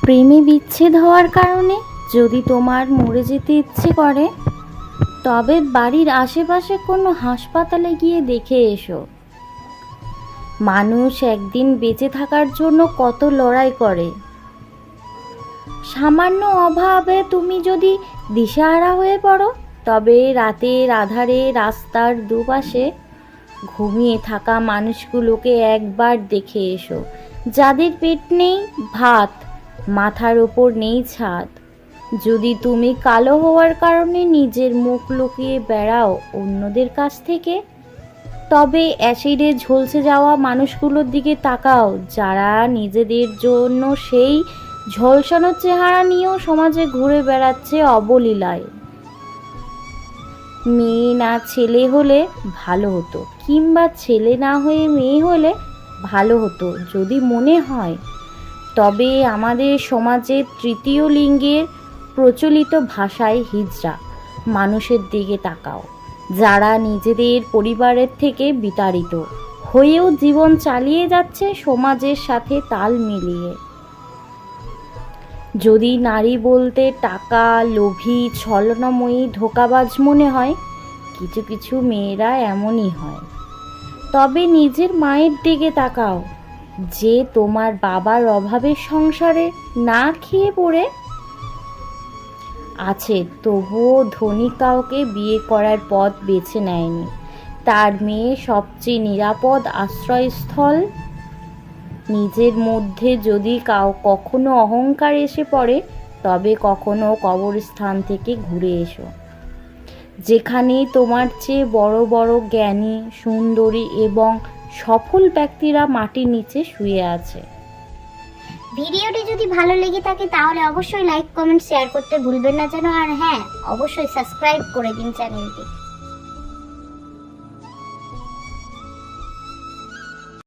প্রেমে বিচ্ছেদ হওয়ার কারণে যদি তোমার মরে যেতে ইচ্ছে করে, তবে বাড়ির আশেপাশে কোনো হাসপাতালে গিয়ে দেখে এসো। মানুষ একদিন বেঁচে থাকার জন্য কত লড়াই করে। সামান্য অভাবে তুমি যদি দিশেহারা হয়ে পড়ো, তবে রাতের আধারে রাস্তার দুপাশে ঘুমিয়ে থাকা মানুষগুলোকে একবার দেখে এসো, যাদের পেট নেই ভাত, মাথার ওপর নেই ছাদ। যদি তুমি কালো হওয়ার কারণে নিজের মুখ লুকিয়ে বেড়াও অন্যদের কাছ থেকে, তবে অ্যাসিডে ঝলসে যাওয়া মানুষগুলোর দিকে তাকাও, যারা নিজেদের জন্য সেই ঝলসানো চেহারা নিয়েও সমাজে ঘুরে বেড়াচ্ছে অবলীলায়। মেয়ে না ছেলে হলে ভালো হতো, কিংবা ছেলে না হয়ে মেয়ে হলে ভালো হতো যদি মনে হয়। তবে আমাদের সমাজে তৃতীয় লিঙ্গের প্রচলিত ভাষায় হিজড়া মানুষের দিকে তাকাও, যারা নিজেদের পরিবারের থেকে বিতাড়িত হয়েও জীবন চালিয়ে যাচ্ছে সমাজের সাথে তাল মিলিয়ে। যদি নারী বলতে টাকা লোভী, ছলনাময়ী, ধোঁকাবাজ মনে হয়, কিছু কিছু মেয়েরা এমনই হয়। তবে নিজের মায়ের দিকে তাকাও, যে তোমার বাবার অভাবের সংসারে না খেয়ে পড়ে আছে, তবুও ধনী কাউকে বিয়ে করার পথ বেছে নেয়নি। তার মেয়ে সবচেয়ে নিরাপদ আশ্রয়স্থল। নিজের মধ্যে যদি কখনো অহংকার এসে পড়ে, তবে কখনো কবরস্থান থেকে ঘুরে এসো, যেখানে তোমার চেয়ে বড় বড় জ্ঞানী, সুন্দরী এবং সফল ব্যক্তিরা মাটির নিচে শুয়ে আছে। ভিডিওটি যদি ভালো লেগে থাকে তাহলে অবশ্যই লাইক, কমেন্ট, শেয়ার করতে ভুলবেন না যেন। আর হ্যাঁ, অবশ্যই সাবস্ক্রাইব করে দিন চ্যানেলটি।